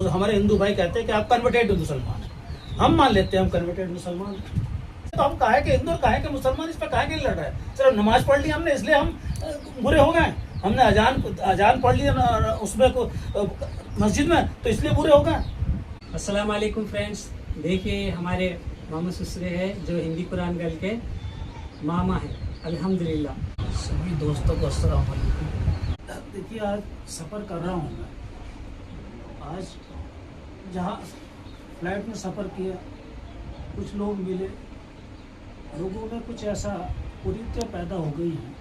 तो हमारे हिंदू भाई कहते हैं कि आप कन्वर्टेड मुसलमान हैं, हम मान लेते हैं हम कन्वर्टेड मुसलमान हैं। तो हम कहे कि हिंदू और कहे कि मुसलमान, इस पर कहे कि लड़ रहा है। सिर्फ नमाज पढ़ ली हमने इसलिए हम बुरे हो गए, हमने अजान पढ़ ली उसमें मस्जिद में तो इसलिए बुरे हो गए। अस्सलाम वालेकुम फ्रेंड्स, देखिए हमारे मामा ससुरे हैं जो हिंदी कुरान गर्ल के मामा हैं। अल्हम्दुलिल्लाह। सभी दोस्तों को अस्सलाम वालेकुम। देखिए आज सफ़र कर रहा हूँ मैं, आज जहाँ फ्लाइट में सफ़र किया कुछ लोग मिले, लोगों में कुछ ऐसा कुरीतियाँ पैदा हो गई हैं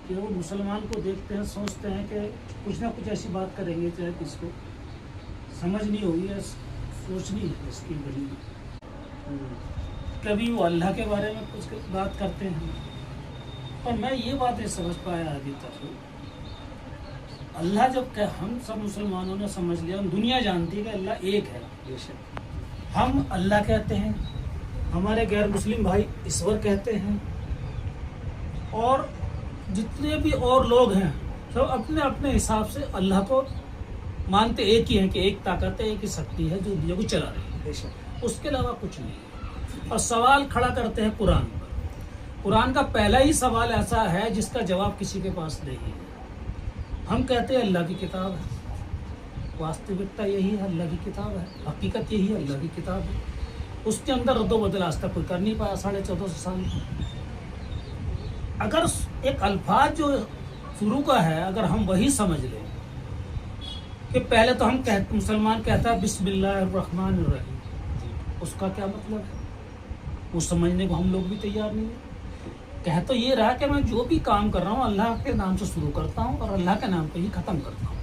कि वो मुसलमान को देखते हैं, सोचते हैं कि कुछ ना कुछ ऐसी बात करेंगे चाहे किसको समझ नहीं होगी या सोचनी है इसकी बड़ी। कभी वो अल्लाह के बारे में कुछ बात करते हैं, पर मैं ये बात नहीं समझ पाया अभी तक। अल्लाह जब हम सब मुसलमानों ने समझ लिया, दुनिया जानती है कि अल्लाह एक है, बेशक हम अल्लाह कहते हैं, हमारे गैर मुस्लिम भाई ईश्वर कहते हैं, और जितने भी और लोग हैं सब अपने अपने हिसाब से अल्लाह को मानते एक ही है कि एक ताकत है, एक ही शक्ति है जो दुनिया को चला रही है, बेशक उसके अलावा कुछ नहीं है। और सवाल खड़ा करते हैं कुरान पर। कुरान का पहला ही सवाल ऐसा है जिसका जवाब किसी के पास नहीं है। हम कहते हैं अल्लाह की किताब है, वास्तविकता यही है अल्लाह की किताब है, हकीकत यही है अल्लाह की किताब है। उसके अंदर रद्दो बदल आज तक कोई कर नहीं पाया 1450 साल में। अगर एक अल्फाज जो शुरू का है अगर हम वही समझ लें कि पहले तो हम मुसलमान कहता है बिस्मिल्लाहिर्रहमानिर्रहीम, उसका क्या मतलब है वो समझने को हम लोग भी तैयार नहीं है। कह तो ये रहा कि मैं जो भी काम कर रहा हूँ अल्लाह के नाम से शुरू करता हूँ और अल्लाह के नाम पे ही ख़त्म करता हूँ,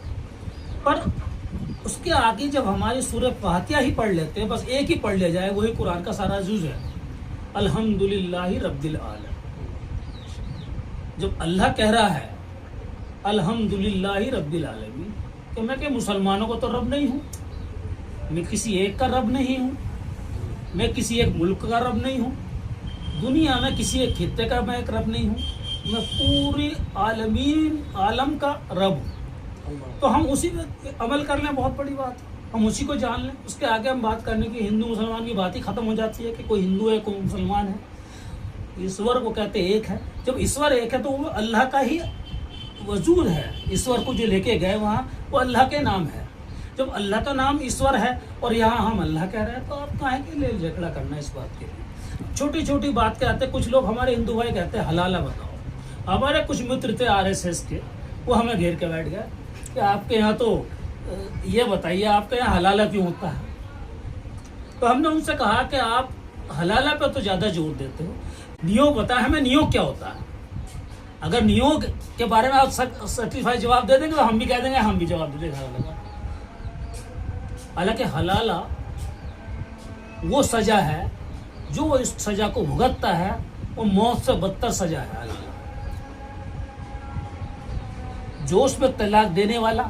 पर उसके आगे जब हमारी सूरह फातिहा ही पढ़ लेते हैं, बस एक ही पढ़ लिया जाए, वही कुरान का सारा जुज़ है, अल्हम्दुलिल्लाहि रब्बिल आलमीन। जब अल्लाह कह रहा है अल्हम्दुलिल्लाहि रब्बिल आलमीन, तो मैं क्या मुसलमानों को तो रब नहीं हूँ, मैं किसी एक का रब नहीं हूँ, मैं किसी एक मुल्क का रब नहीं हूँ, दुनिया में किसी एक खित्ते का मैं एक रब नहीं हूँ, मैं पूरी आलम का रब हूँ। तो हम उसी पे अमल कर लें, बहुत बड़ी बात है, हम उसी को जान लें। उसके आगे हम बात करने की हिंदू मुसलमान की बात ही खत्म हो जाती है कि कोई हिंदू है कोई मुसलमान है। ईश्वर को कहते एक है, जब ईश्वर एक है तो वो अल्लाह का ही वजूद है। ईश्वर को जो लेके गए वहाँ वो अल्लाह के नाम है। जब अल्लाह का नाम ईश्वर है और यहाँ हम अल्लाह कह रहे हैं, तो आप काहे के लिए झगड़ा करना इस बात के लिए। छोटी छोटी बात कहते हैं कुछ लोग, हमारे हिंदू भाई कहते हैं हलाला बताओ। हमारे कुछ मित्र थे RSS के, वो हमें घेर के बैठ गए कि आपके यहाँ तो ये बताइए आपके यहाँ हलाला क्यों होता है। तो हमने उनसे कहा कि आप हलाला पे तो ज़्यादा जोर देते हो, नियोग बताए हमें, नियोग क्या होता है। अगर नियोग के बारे में आप सर्टिफाइड जवाब दे देंगे तो हम भी कह देंगे, हम भी जवाब दे देंगे हलाला का। हालांकि हलाला वो सजा है जो इस सजा को भुगतता है वो मौत से बदतर सजा है। हलाला जो उसमें तलाक देने वाला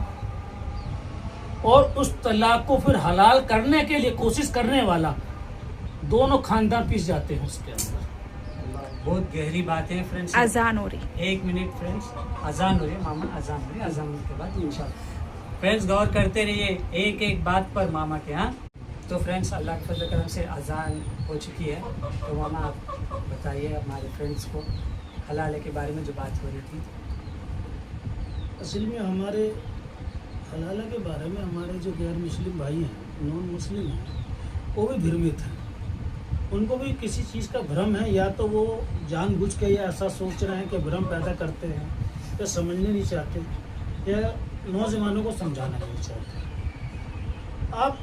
और उस तलाक को फिर हलाल करने के लिए कोशिश करने वाला, दोनों खानदान पिस जाते हैं उसके अंदर। बहुत गहरी बात है फ्रेंड्स। अजान हो रही, 1 मिनट फ्रेंड्स, अजान हो रही है मामा, अजान हो रही है, अजान के बाद इंशाल्लाह। फ्रेंड्स गौर करते रहिए एक एक बात पर मामा के यहाँ। तो फ्रेंड्स अल्लाह के फजल करम से अजान हो चुकी है, तो मामा आप बताइए हमारे फ्रेंड्स को हलाल के बारे में जो बात हो रही थी। असल में हमारे हलाला के बारे में हमारे जो गैर मुस्लिम भाई हैं, नॉन मुस्लिम हैं, वो भी भ्रमित हैं। उनको भी किसी चीज़ का भ्रम है, या तो वो जानबूझ के या ऐसा सोच रहे हैं कि भ्रम पैदा करते हैं, या समझने नहीं चाहते, या नौजवानों को समझाना नहीं चाहते। आप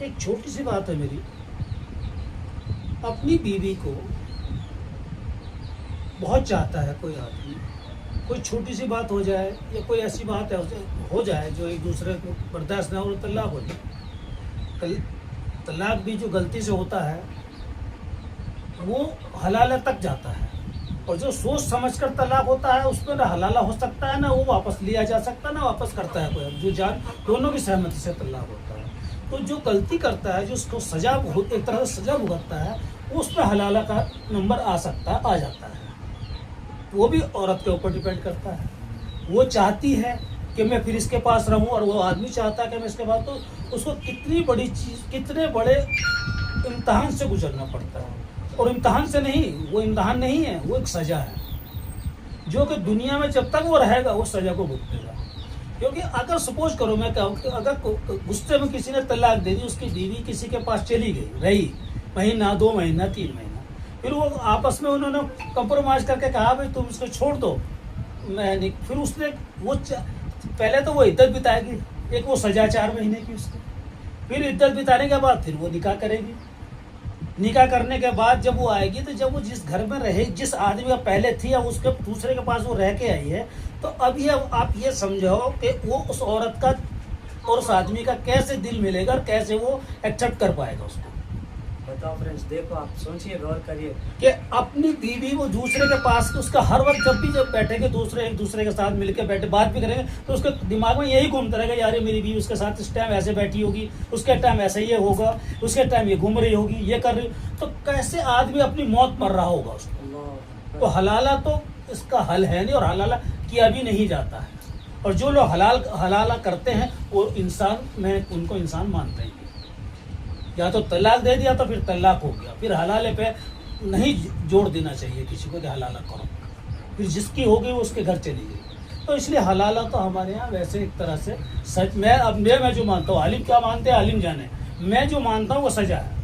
एक छोटी सी बात है मेरी, अपनी बीवी को बहुत चाहता है कोई आदमी, कोई छोटी सी बात हो जाए या कोई ऐसी बात हो जाए जो एक दूसरे को बर्दाश्त ना हो, तलाक हो जाए। तलाक भी जो गलती से होता है वो हलाला तक जाता है, और जो सोच समझकर तलाक होता है उसमें ना हलाला हो सकता है, ना वो वापस लिया जा सकता है, ना वापस करता है कोई, जो जान दोनों की सहमति से तलाक होता है। तो जो गलती करता है, जो उसको सजा एक तरह से सजा भुगतता है, उस पर हलाला का नंबर आ सकता है, आ जाता है। वो भी औरत के ऊपर डिपेंड करता है। वो चाहती है कि मैं फिर इसके पास रहूं, और वो आदमी चाहता है कि मैं इसके पास, तो उसको कितनी बड़ी चीज़, कितने बड़े इम्तहान से गुजरना पड़ता है। और इम्तहान से नहीं, वो इम्तहान नहीं है, वो एक सज़ा है, जो कि दुनिया में जब तक वो रहेगा वो सज़ा को भुगतेगा। क्योंकि अगर सपोज करो, मैं कहूँ कि अगर गुस्से में किसी ने तलाक दे दी, उसकी बीवी किसी के पास चली गई, रही महीना, 2 महीना, 3 महीना, फिर वो आपस में उन्होंने कंप्रोमाइज़ करके कहा भाई तुम इसको छोड़ दो, मैं नहीं, फिर उसने वो पहले तो वो इद्दत बिताएगी, एक वो सजा 4 महीने की उसकी, फिर इद्दत बिताने के बाद फिर वो निकाह करेगी। निकाह करने के बाद जब वो आएगी, तो जब वो जिस घर में रहे, जिस आदमी का पहले थी, अब उसके दूसरे के पास वो रह के आई है, तो अब ये आप ये समझो कि वो उस औरत का और उस आदमी का कैसे दिल मिलेगा और कैसे वो एक्सेप्ट कर पाएगा उसको। बताओ फ्रेंड्स, देखो आप सोचिए, गौर करिए कि अपनी बीवी वो दूसरे के पास, उसका हर वक्त जब बैठेंगे दूसरे एक दूसरे के साथ मिलकर बैठे बात भी करेंगे, तो उसके दिमाग में यही घूमता रहेगा, यार मेरी बीवी उसके साथ इस टाइम ऐसे बैठी होगी, उसके टाइम ऐसे ये होगा, उसके टाइम ये घूम रही होगी, ये कर रही, तो कैसे आदमी अपनी मौत मर रहा होगा उसको। तो हलाला तो इसका हल है नहीं, और हलाला किया भी नहीं जाता है। और जो लोग हलाला करते हैं वो इंसान, मैं उनको इंसान मानता ही नहीं। या तो तलाक दे दिया तो फिर तलाक हो गया, फिर हलाले पे नहीं जोड़ देना चाहिए किसी को कि हलाला करो, फिर जिसकी हो गई वो उसके घर चली गई। तो इसलिए हलाला तो हमारे यहाँ वैसे एक तरह से सच, मैं जो मानता हूँ, आलिम क्या मानते हैं आलिम जाने, मैं जो मानता हूँ वो सजा है।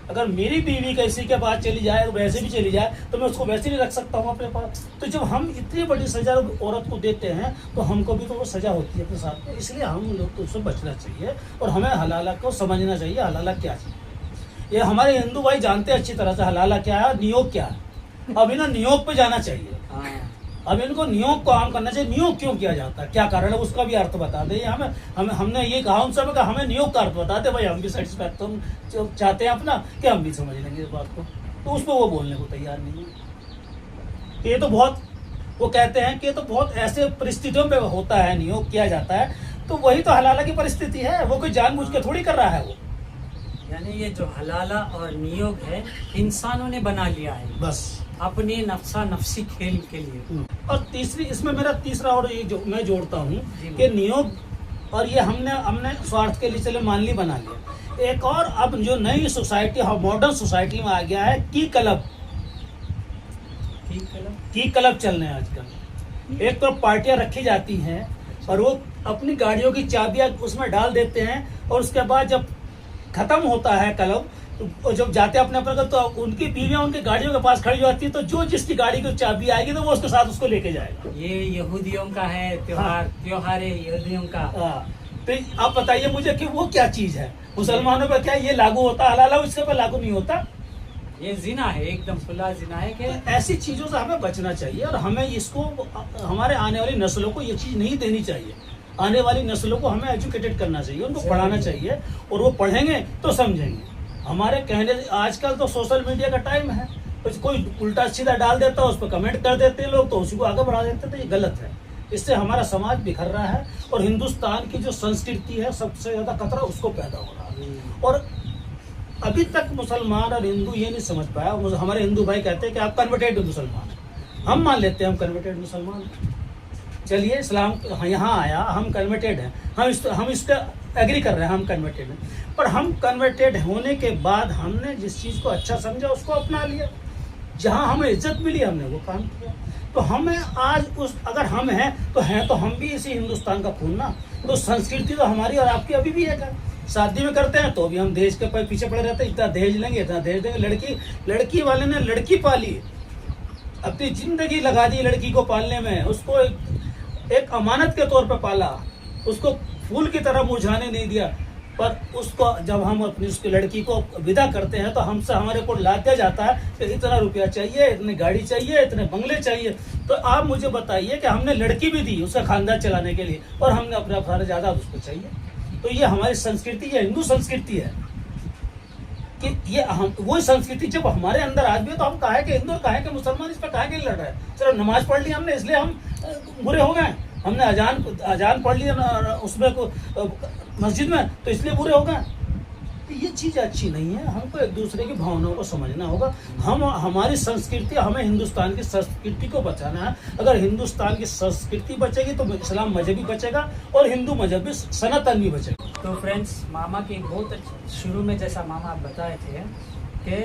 अगर मेरी बीवी किसी के पास चली जाए, वैसे भी चली जाए, तो मैं उसको वैसे नहीं रख सकता हूँ अपने पास। तो जब हम इतनी बड़ी सजा औरत को देते हैं, तो हमको भी तो वो सजा होती है अपने साथ में। इसलिए हम लोग को उससे बचना चाहिए, और हमें हलाला को समझना चाहिए, हलाला क्या चीज़। ये हमारे हिंदू भाई जानते हैं अच्छी तरह से हलाला क्या है, नियोग क्या है। अब इन्हें नियोग पे जाना चाहिए, अब इनको नियोग को आम करना चाहिए। नियोग क्यों किया जाता है, क्या कारण है, उसका भी अर्थ बता दे। हमने ये कहा उनसे, हमें नियोग का अर्थ बता दे भाई, हम भी सेटिस्फैक्शन चाहते हैं अपना, कि हम भी समझ लेंगे इस बात को। तो उस पर वो बोलने को तैयार नहीं है। ये तो बहुत, वो कहते हैं कि ये तो बहुत ऐसे परिस्थितियों पे होता है, नियोग किया जाता है, तो वही तो हलाला की परिस्थिति है, वो कोई जानबूझ के थोड़ी कर रहा है वो। यानी ये जो हलाला और नियोग है, इंसानों ने बना लिया है बस अपने नफ्सा नफसी खेल के लिए। और तीसरी, इसमें मेरा तीसरा और ये जो मैं जोड़ता हूँ कि नियोग, और ये हमने स्वार्थ के लिए चले मान ली, बना लिया। एक और अब जो नई सोसाइटी, मॉडर्न सोसाइटी में आ गया है की क्लब चल रहे हैं आजकल। एक तो पार्टियां रखी जाती हैं, और वो अपनी गाड़ियों की चाबियां उसमें डाल देते हैं, और उसके बाद जब खत्म होता है क्लब, तो जब जाते हैं अपने पर, तो उनकी बीवियां उनकी गाड़ियों के पास खड़ी होती है, तो जो जिसकी गाड़ी की चाबी आएगी तो वो उसके साथ उसको लेके जाएगा। ये यहूदियों का है त्योहार, त्योहार है यहूदियों का। तो आप बताइए मुझे कि वो क्या चीज है, मुसलमानों पर क्या ये लागू होता है, हलाला इसके पर लागू नहीं होता। ये जिना है, एकदम खुला जिना है। कि ऐसी चीजों से हमें बचना चाहिए, और हमें इसको, हमारे आने वाली नस्लों को ये चीज नहीं देनी चाहिए। आने वाली नस्लों को हमें एजुकेटेड करना चाहिए, उनको पढ़ाना चाहिए, और वो पढ़ेंगे तो समझेंगे। हमारे कहने, आजकल तो सोशल मीडिया का टाइम है, तो कोई उल्टा सीधा डाल देता है, उस पर कमेंट कर देते हैं लोग, तो उसी को आगे बढ़ा देते हैं, तो ये गलत है। इससे हमारा समाज बिखर रहा है, और हिंदुस्तान की जो संस्कृति है सबसे ज्यादा खतरा उसको पैदा हो रहा है। और अभी तक मुसलमान और हिंदू ये नहीं समझ पाया। हमारे हिंदू भाई कहते हैं कि आप कन्वर्टेड मुसलमान हैं, हम मान लेते हैं हम कन्वर्टेड मुसलमान, चलिए इस्लाम यहाँ आया, हम कन्वर्टेड हैं, हम इसका एग्री कर रहे हैं, हम कन्वर्टेड हैं। पर हम कन्वर्टेड होने के बाद हमने जिस चीज़ को अच्छा समझा उसको अपना लिया, जहाँ हमें इज्जत मिली हमने वो काम किया। तो हमें आज अगर हम हैं तो हम भी इसी हिंदुस्तान का खून ना। तो संस्कृति तो हमारी और आपकी अभी भी है। शादी में करते हैं तो भी हम दहेज के पीछे पड़े रहते हैं, इतना दहेज लेंगे, इतना दहेज देंगे। लड़की वाले ने लड़की पाली, अपनी जिंदगी लगा दी लड़की को पालने में, उसको एक अमानत के तौर पर पाला, उसको फूल की तरह मुरझाने नहीं दिया। पर उसको जब हम अपनी उसकी लड़की को विदा करते हैं तो हमसे हमारे को लाया जाता है कि इतना रुपया चाहिए, इतनी गाड़ी चाहिए, इतने बंगले चाहिए। तो आप मुझे बताइए कि हमने लड़की भी दी उसका खानदान चलाने के लिए, और हमने अपना सारा ज़्यादा उसको चाहिए। तो ये हमारी संस्कृति, ये हिंदू संस्कृति है कि ये हम वही संस्कृति जब हमारे अंदर आ गई, तो हम कहे कि हिंदू, कहे कि मुसलमान, इस पर कहे कि लड़ रहे हैं। सिर्फ नमाज पढ़ ली हमने इसलिए हम बुरे हो गए, हमने अजान पढ़ लिया उसमें मस्जिद में तो इसलिए बुरे हो गए। तो ये चीज़ अच्छी नहीं है। हमको एक दूसरे की भावनाओं को समझना होगा। हम हमारी संस्कृति, हमें हिंदुस्तान की संस्कृति को बचाना है। अगर हिंदुस्तान की संस्कृति बचेगी तो इस्लाम मजहब भी बचेगा और हिंदू मजहब भी, सनातन भी बचेगा। तो फ्रेंड्स, मामा की बहुत शुरू में जैसा मामा आप बताए थे कि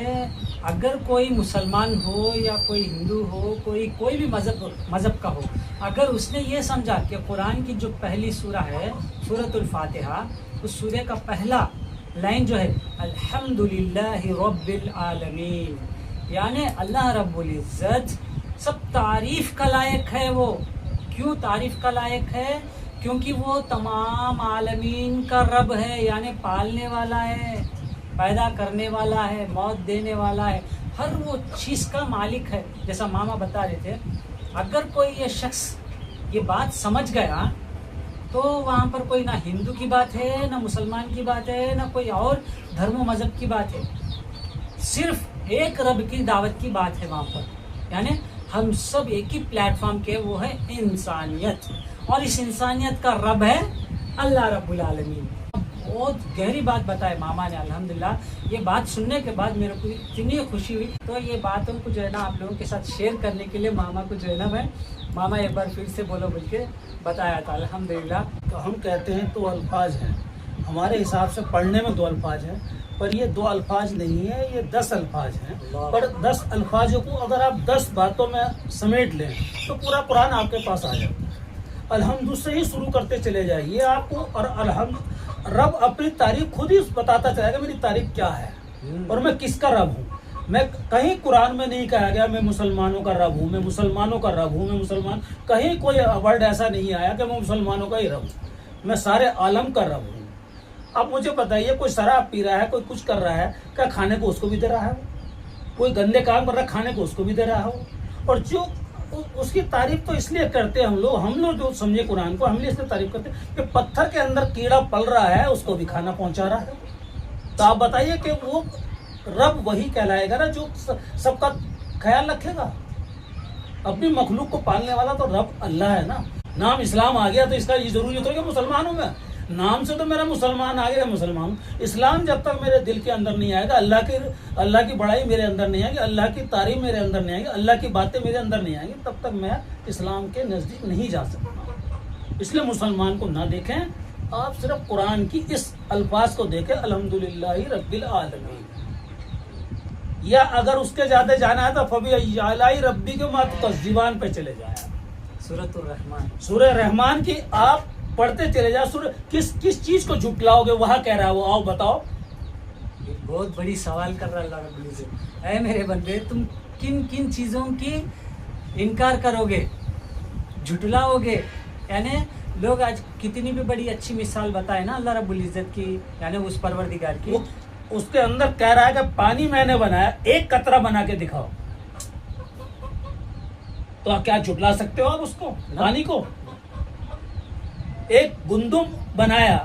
अगर कोई मुसलमान हो या कोई हिंदू हो, कोई भी मज़हब का हो, अगर उसने ये समझा कि कुरान की जो पहली सूरा है सूरतुल फातिहा, उस सूरे का पहला लाइन जो है अल्हम्दुलिल्लाहि रब्बिल आलमीन, यानी अल्लाह रब्बुल इज़्ज़त सब तारीफ़ का लायक है। वो क्यों तारीफ़ का लायक है? क्योंकि वो तमाम आलमीन का रब है, यानी पालने वाला है, पैदा करने वाला है, मौत देने वाला है, हर वो चीज़ का मालिक है। जैसा मामा बता रहे थे, अगर कोई ये शख्स ये बात समझ गया तो वहाँ पर कोई ना हिंदू की बात है, ना मुसलमान की बात है, ना कोई और धर्म मज़हब की बात है, सिर्फ एक रब की दावत की बात है वहाँ पर। यानी हम सब एक ही प्लेटफॉर्म के, वो है इंसानियत, और इस इंसानियत का रब है अल्लाह रब्बुल आलमीन। बहुत गहरी बात बताए मामा ने, अल्हम्दुलिल्लाह। ये बात सुनने के बाद मेरे को इतनी खुशी हुई, तो ये बातों को जो है ना आप लोगों के साथ शेयर करने के लिए मामा को जो है ना मैं, मामा एक बार फिर से बोलो बोल के बताया था, अल्हम्दुलिल्लाह। तो हम कहते हैं 2 अल्फाज हैं, हमारे हिसाब से पढ़ने में 2 अल्फाज हैं, पर ये 2 अल्फाज नहीं है, ये 10 अल्फाज हैं। पर 10 अल्फाजों को अगर आप 10 बातों में समेट लें तो पूरा कुरान आपके पास आ जाता है। अल्हम्दु से ही शुरू करते चले जाइए आपको, और रब अपनी तारीफ खुद ही बताता चलेगा, मेरी तारीफ क्या है और मैं किसका रब हूँ। मैं कहीं कुरान में नहीं कहा गया मैं मुसलमानों का रब हूँ, मैं मुसलमानों का रब हूँ, मैं मुसलमान, कहीं कोई वर्ड ऐसा नहीं आया कि मैं मुसलमानों का ही रब हूँ। मैं सारे आलम का रब हूँ। अब मुझे बताइए, कोई शराब पी रहा है, कोई कुछ कर रहा है, क्या खाने को उसको भी दे रहा है? कोई गंदे काम कर रहा है, खाने को उसको भी दे रहा हो। और जो उसकी तारीफ तो इसलिए करते हैं हम लोग जो समझे कुरान को, हम इसलिए तारीफ करते हैं कि पत्थर के अंदर कीड़ा पल रहा है, उसको भी खाना पहुंचा रहा है। तो आप बताइए कि वो रब वही कहलाएगा ना जो सबका ख्याल रखेगा। अपनी मखलूक को पालने वाला तो रब अल्लाह है ना। नाम इस्लाम आ गया तो इसका ये जरूरी तो है कि मुसलमान हूँ मैं, नाम से तो मेरा मुसलमान आ गया, मुसलमान हूँ। इस्लाम जब तक मेरे दिल के अंदर नहीं आएगा, अल्लाह की बड़ाई मेरे अंदर नहीं आएगी, अल्लाह की तारीफ मेरे अंदर नहीं आएगी, अल्लाह की बातें मेरे अंदर नहीं आएंगी, तब तक मैं इस्लाम के नज़दीक नहीं जा सकता। इसलिए मुसलमान को ना देखें आप, सिर्फ कुरान की इस अल्फाज को देखें, अल्हम्दुलिल्लाहि रब्बिल आलमीन। या अगर उसके ज्यादा जाना है तो फबी अय्यालाई रब्बी के मात तस्जीबान पे चले जाए, सूरतुर रहमान, सूरह रहमान की आप पढ़ते चले जाओ। सूरह किस चीज को झुटलाओगे, वहां कह रहा है वो, आओ बताओ। बहुत बड़ी सवाल कर रहा है अल्लाह रब्बुल इज़्ज़त। ऐ मेरे बंदे, तुम किन किन चीज़ों की इनकार करोगे, झुटलाओगे? यानी लोग आज कितनी भी बड़ी अच्छी मिसाल बताए ना अल्लाह रब्बुल इज़्ज़त की, यानी उस परवरदिगार की, उसके अंदर कह रहा है कि पानी मैंने बनाया, एक कतरा बना के दिखाओ, तो आप क्या झुटला सकते हो आप उसको, पानी को? एक गुंदुम बनाया,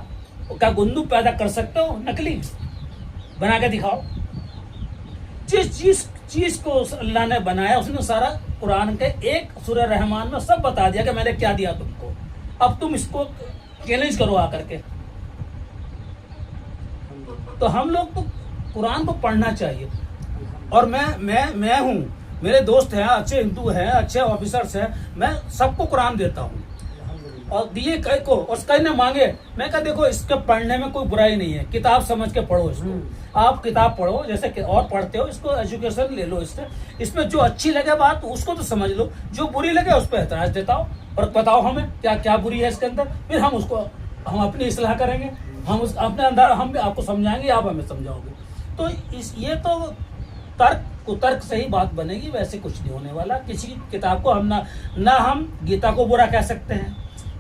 क्या गुंदुम पैदा कर सकते हो नकली? बना के दिखाओ। जिस चीज को अल्लाह ने बनाया उसने सारा कुरान के एक सूरह रहमान में सब बता दिया कि मैंने क्या दिया तुमको, अब तुम इसको चैलेंज करो आकर के। तो हम लोग तो कुरान को पढ़ना चाहिए। और मैं हूँ, मेरे दोस्त हैं, अच्छे हिंदू हैं, अच्छे ऑफिसर्स हैं, मैं सबको कुरान देता हूँ और दिए कई को, और कई ने मांगे, मैं कहा देखो इसके पढ़ने में कोई बुराई नहीं है, किताब समझ के पढ़ो इसको। आप किताब पढ़ो जैसे और पढ़ते हो, इसको एजुकेशन ले लो इससे, इसमें जो अच्छी लगे बात उसको तो समझ लो, जो बुरी लगे उस पर एतराज देता हो और बताओ हमें क्या क्या बुरी है इसके अंदर, फिर हम अपनी इस्लाह करेंगे, हम उस अपने अंदर हम भी आपको समझाएंगे, आप हमें समझाओगे। तो ये तो तर्क से ही बात बनेगी, वैसे कुछ नहीं होने वाला। किसी किताब को हम ना हम गीता को बुरा कह सकते हैं,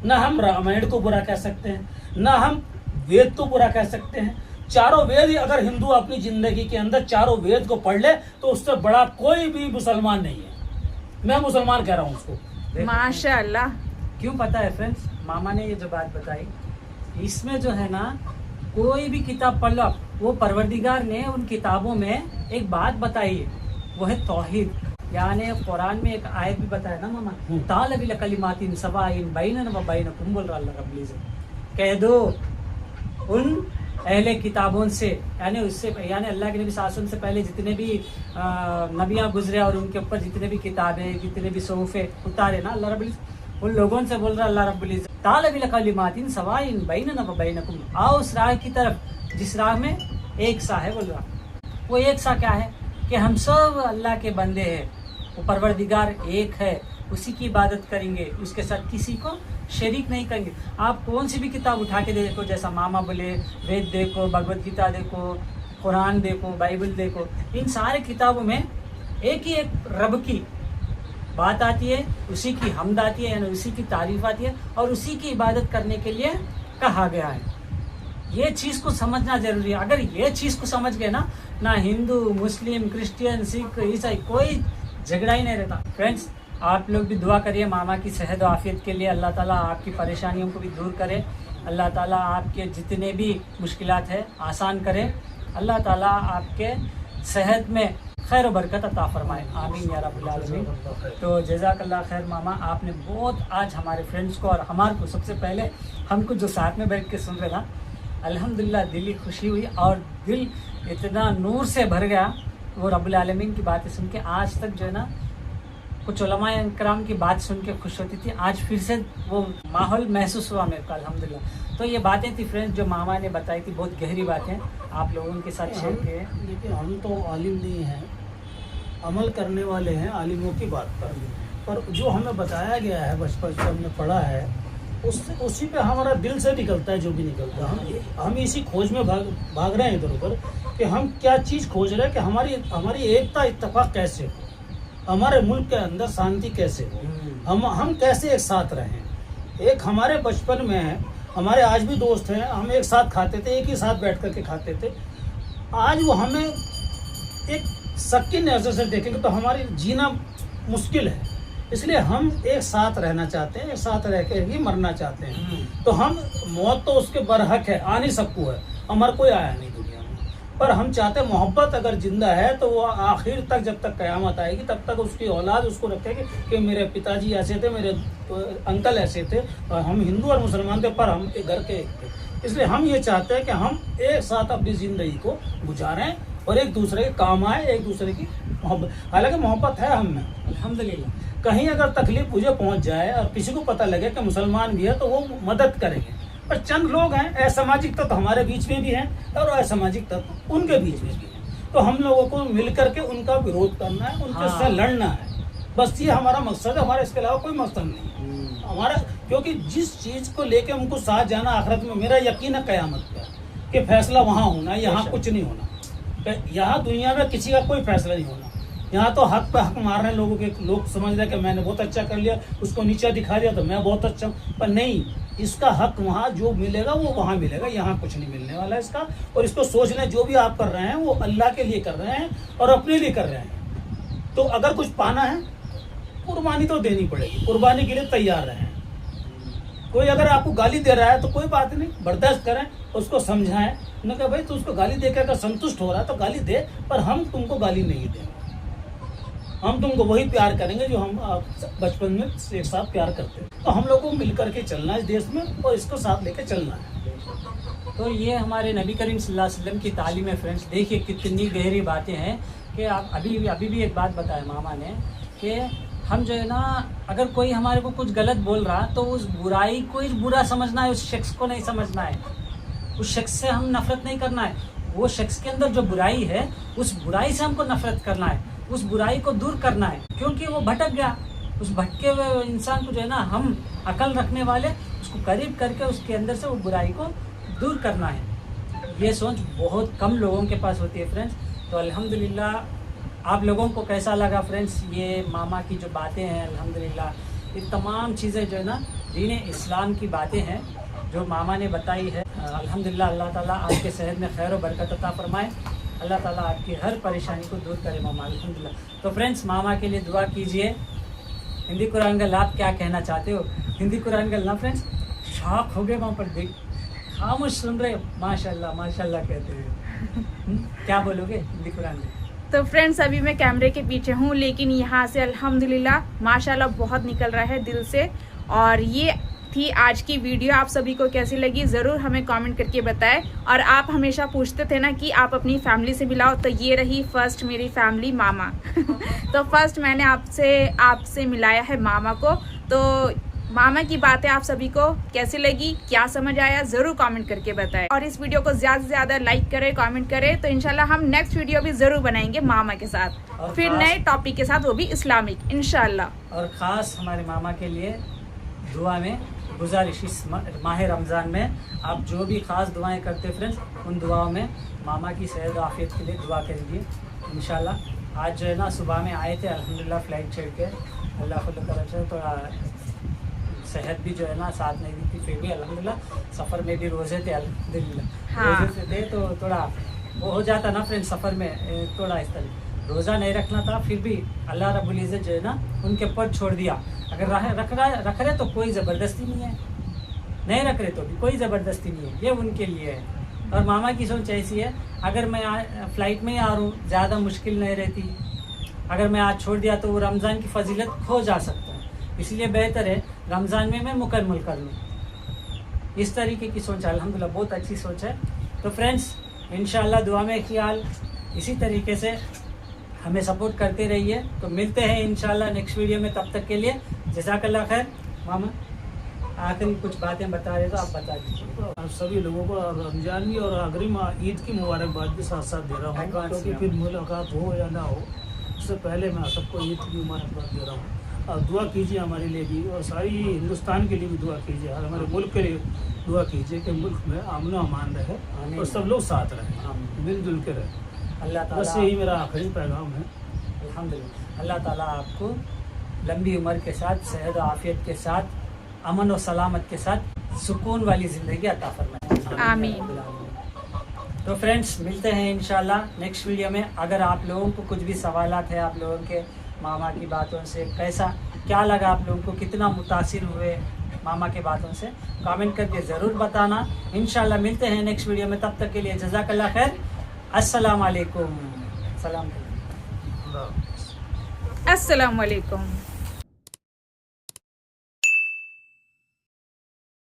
ना हम रामायण को बुरा कह सकते हैं, ना हम वेद को बुरा कह सकते हैं। चारों वेद ही अगर हिंदू अपनी जिंदगी के अंदर चारों वेद को पढ़ ले तो उससे बड़ा कोई भी मुसलमान नहीं है। मैं मुसलमान कह रहा हूँ उसको। माशाअल्लाह। क्यों पता है फ्रेंड्स, मामा ने ये जो बात बताई, इसमें जो है ना कोई भी किताब पढ़ लो, वो परवरदिगार ने उन किताबों में एक बात बताई है, वो है तौहीद। यानी कुरान में एक आयत भी बताया ना मामा, तालबिल कलिमातिन सवाइन बैनना व बैनकुम, बोल रहा अल्लाह रब्बुल इज़्ज़त, कह दो उन अहले किताबों से, यानी उससे यानी अल्लाह के नबी सल्लल्लाहु अलैहि वसल्लम से पहले जितने भी नबियाँ गुजरे और उनके ऊपर जितने भी किताबें, जितने भी सौफे उतारे ना अल्लाह रब्बुल इज्जत, उन लोगों से बोल रहा अल्लाह रब्बुल इज्जत, ताला बिल कलिमातिन सवाइन बैनना व बैनकुम, आओ उस राह की तरफ जिस राह में एक सा है। बोल रहा वो एक सा क्या है कि हम सब अल्लाह के बंदे हैं, वो परवरदिगार एक है, उसी की इबादत करेंगे, उसके साथ किसी को शरीक नहीं करेंगे। आप कौन सी भी किताब उठा के देखो, जैसा मामा बोले वेद देखो, भगवत गीता देखो, कुरान देखो, बाइबल देखो, इन सारे किताबों में एक ही एक रब की बात आती है, उसी की हमद आती है, यानी उसी की तारीफ आती है और उसी की इबादत करने के लिए कहा गया है। ये चीज़ को समझना जरूरी है। अगर ये चीज़ को समझ गए ना हिंदू, मुस्लिम, क्रिश्चियन, सिख, ईसाई कोई झगड़ा ही नहीं रहता। फ्रेंड्स, आप लोग भी दुआ करिए मामा की सेहत और आफियत के लिए, अल्लाह ताला आपकी परेशानियों को भी दूर करे, अल्लाह ताला आपके जितने भी मुश्किलात है आसान करे, अल्लाह ताला आपके सेहत में खैर और बरकत अता फरमाए, आमीन या रब्बुल आलमीन। तो जज़ाकल्लाह खैर मामा, आपने बहुत आज हमारे फ्रेंड्स को और हमारे को, सबसे पहले हमको जो साथ में बैठ के सुन रहे ना, अल्हम्दुलिल्लाह दिली खुशी हुई और दिल इतना नूर से भर गया वो रब्बुल आलमीन की बातें सुन के। आज तक जो है ना कुछ उलमाए इकराम की बात सुन के खुश होती थी, आज फिर से वो माहौल महसूस हुआ मेरे को अल्हम्दुलिल्लाह। तो ये बातें थी फ्रेंड्स जो मामा ने बताई थी, बहुत गहरी बातें आप लोगों के साथ शेयर किए। लेकिन हम तो आलिम नहीं हैं, अमल करने वाले हैं आलिमों की बात पर जो हमें बताया गया है बचपन से हमने पढ़ा है उसी पे हमारा दिल से निकलता है जो भी निकलता है। हम इसी खोज में भाग रहे हैं इधर उधर कि हम क्या चीज़ खोज रहे हैं कि हमारी एकता इत्तेफाक कैसे हो, हमारे मुल्क के अंदर शांति कैसे हो, हम कैसे एक साथ रहें। एक हमारे बचपन में है, हमारे आज भी दोस्त हैं, हम एक साथ खाते थे, एक ही साथ बैठ करके खाते थे। आज वो हमें एक शक की नज़र से देखेंगे तो हमारी जीना मुश्किल है, इसलिए हम एक साथ रहना चाहते हैं, एक साथ रह के ही मरना चाहते हैं। तो हम मौत तो उसके बरहक है, आने सबको है, हमारा कोई आया नहीं दुनिया में, पर हम चाहते हैं मोहब्बत अगर जिंदा है तो वो आखिर तक, जब तक क़यामत आएगी तब तक उसकी औलाद उसको रखेगी कि मेरे पिताजी ऐसे थे, मेरे अंकल ऐसे थे, और हम हिंदू और मुसलमान थे पर हम एक घर के एक थे। इसलिए हम ये चाहते हैं कि हम एक साथ अपनी ज़िंदगी को गुजारें और एक दूसरे के काम आए, एक दूसरे की मोहब्बत। हालांकि मोहब्बत है हम में अल्हम्दुलिल्लाह। कहीं अगर तकलीफ मुझे पहुंच जाए और किसी को पता लगे कि मुसलमान भी है तो वो मदद करेंगे, पर चंद लोग हैं असामाजिक तत्व हमारे बीच में भी हैं और असामाजिक तत्व उनके बीच में भी हैं, तो हम लोगों को मिल करके उनका विरोध करना है, उनके साथ लड़ना है, बस ये हमारा मकसद है। हमारा इसके अलावा कोई मकसद नहीं है हमारा, क्योंकि जिस चीज़ को लेके हमको साथ जाना आखिरत में, मेरा यकीन है क़यामत पर कि फैसला वहाँ होना, यहाँ कुछ नहीं होना। यहाँ दुनिया में किसी का कोई फैसला नहीं होना, यहाँ तो हक पे हक मार रहे हैं लोगों के। लोग समझ रहे हैं कि मैंने बहुत अच्छा कर लिया, उसको नीचा दिखा दिया तो मैं बहुत अच्छा हूँ, पर नहीं, इसका हक वहाँ जो मिलेगा वो वहाँ मिलेगा, यहाँ कुछ नहीं मिलने वाला इसका। और इसको सोच लें, जो भी आप कर रहे हैं वो अल्लाह के लिए कर रहे हैं और अपने लिए कर रहे हैं। तो अगर कुछ पाना है कुर्बानी तो देनी पड़ेगी, कुर्बानी के लिए तैयार रहें। कोई अगर आपको गाली दे रहा है तो कोई बात नहीं, बर्दाश्त करें, उसको समझाएं, न कहा भाई तू उसको गाली देकर अगर संतुष्ट हो रहा है तो गाली दे, पर हम तुमको गाली नहीं देंगे, हम तुमको वही प्यार करेंगे जो हम बचपन में एक साथ प्यार करते हैं। तो हम लोग को मिल करके चलना है इस देश में और इसको साथ लेके चलना है। तो ये हमारे नबी करीम सल्लल्लाहु अलैहि वसल्लम की तालीम है फ्रेंड्स। देखिए कितनी गहरी बातें हैं कि आप अभी भी एक बात बताया मामा ने कि हम जो है ना, अगर कोई हमारे को कुछ गलत बोल रहा तो उस बुराई को ही बुरा समझना है, उस शख्स को नहीं समझना है, उस शख्स से हम नफरत नहीं करना है। वो शख्स के अंदर जो बुराई है उस बुराई से हमको नफरत करना है, उस बुराई को दूर करना है, क्योंकि वो भटक गया। उस भटके हुए इंसान को जो है ना, हम अकल रखने वाले उसको करीब करके उसके अंदर से वो बुराई को दूर करना है। ये सोच बहुत कम लोगों के पास होती है फ्रेंड्स। तो अल्हम्दुलिल्लाह, आप लोगों को कैसा लगा फ्रेंड्स ये मामा की जो बातें हैं? अल्हम्दुलिल्लाह ये तमाम चीज़ें जो है ना दीन इस्लाम की बातें हैं जो मामा ने बताई है। अल्हम्दुलिल्लाह, अल्लाह ताला आपके सेहत में खैर और बरकत अता फरमाए, अल्लाह ताला आपकी हर परेशानी को दूर करे मामा। अल्हम्दुलिल्लाह। तो फ्रेंड्स, मामा के लिए दुआ कीजिए। हिंदी कुरान का आप क्या कहना चाहते हो? हिंदी कुरान का फ्रेंड्स शौक हो गए वहाँ पर, देख खामोश सुन रहे, माशाल्लाह माशाल्लाह कहते हैं। क्या बोलोगे हिंदी कुरान में? तो फ्रेंड्स, अभी मैं कैमरे के पीछे हूँ, लेकिन यहाँ से अल्हम्दुलिल्लाह माशाल्लाह बहुत निकल रहा है दिल से। और ये थी आज की वीडियो आप सभी को कैसी लगी ज़रूर हमें कमेंट करके बताएं। और आप हमेशा पूछते थे ना कि आप अपनी फैमिली से मिलाओ, तो ये रही फर्स्ट मेरी फैमिली मामा। तो फर्स्ट मैंने आपसे मिलाया है मामा को। तो मामा की बातें आप सभी को कैसी लगी, क्या समझ आया, ज़रूर कमेंट करके बताएं। और इस वीडियो को ज़्यादा से ज़्यादा लाइक करें, कमेंट करें। तो इंशाल्लाह हम नेक्स्ट वीडियो भी ज़रूर बनाएंगे मामा के साथ, और फिर नए टॉपिक के साथ, वो भी इस्लामिक इंशाल्लाह। और ख़ास हमारे मामा के लिए दुआ में गुजारिश, इस माह रमज़ान में आप जो भी ख़ास दुआएं करते फ्रेंड्स, उन दुआओं में मामा की सेहत आफियत के लिए दुआ करेंगे इंशाल्लाह। आज जो है ना सुबह में आए थे अल्हम्दुलिल्लाह फ्लाइट चढ़ के, अल्लाह खुद तरफ से थोड़ा सेहत भी जो है ना साथ नहीं दी थी, फिर भी अल्हम्दुलिल्लाह सफ़र में भी रोज़े थे अल्हम्दुलिल्लाह। हाँ। रोज़े से थे तो थोड़ा वो हो जाता ना फ्रेंड्स, सफ़र में थोड़ा इस तरह रोज़ा नहीं रखना था, फिर भी अल्लाह रब्बुल इज़्ज़त जो है ना उनके ऊपर छोड़ दिया। अगर रख रहे तो कोई ज़बरदस्ती नहीं है, नहीं रख रहे तो भी कोई ज़बरदस्ती नहीं है, ये उनके लिए है। और मामा की सोच ऐसी है, अगर मैं फ़्लाइट में ही आ रहा हूँ, ज़्यादा मुश्किल नहीं रहती। अगर मैं आज छोड़ दिया तो वो रमज़ान की फजीलत खो जा सकता है, इसलिए बेहतर है रमज़ान में मैं मुकम्मल कर लूँ। इस तरीके की सोच अल्हम्दुलिल्लाह बहुत अच्छी सोच है। तो फ्रेंड्स इंशाल्लाह दुआ में ख्याल, इसी तरीके से हमें सपोर्ट करते रहिए। तो मिलते हैं इंशाल्लाह नेक्स्ट वीडियो में, तब तक के लिए जज़ाकल्लाह खैर। मामा आखिरी कुछ बातें बता रहे तो आप बता दीजिए। आप सभी लोगों को रमजान की और अग्रिम ईद की मुबारकबाद भी साथ साथ दे रहा हूँ, Advance क्योंकि में। फिर मुलाकात हो या ना हो, उससे पहले मैं सबको ईद की मुबारकबाद दे रहा हूँ। और दुआ कीजिए हमारे लिए भी, और सारी हिंदुस्तान के लिए भी दुआ कीजिए, और हमारे मुल्क के लिए दुआ कीजिए कि मुल्क में अमन व अमान रहे आमीन। और सब लोग साथ रहें, आमीन। मिलजुल के रहें। अल्लाह बस ताला यही मेरा आखिरी पैगाम है। अल्हम्दुलिल्लाह अल्लाह ताला आपको लंबी उम्र के साथ, सेहत और आफियत के साथ, अमन और सलामत के साथ सुकून वाली ज़िंदगी अता फरमाए। आमीन। तो फ्रेंड्स मिलते हैं इंशाल्लाह नेक्स्ट वीडियो में। अगर आप लोगों को कुछ भी सवालात है, आप लोगों के मामा की बातों से कैसा क्या लगा, आप लोगों को कितना मुतासिर हुए मामा के बातों से, कमेंट करके ज़रूर बताना। इंशाल्लाह मिलते हैं नेक्स्ट वीडियो में, तब तक के लिए जज़ाकल्लाह खैर। अस्सलाम वालेकुम। सलाम। अल्लाह हाफ़िज़। अस्सलाम वालेकुम।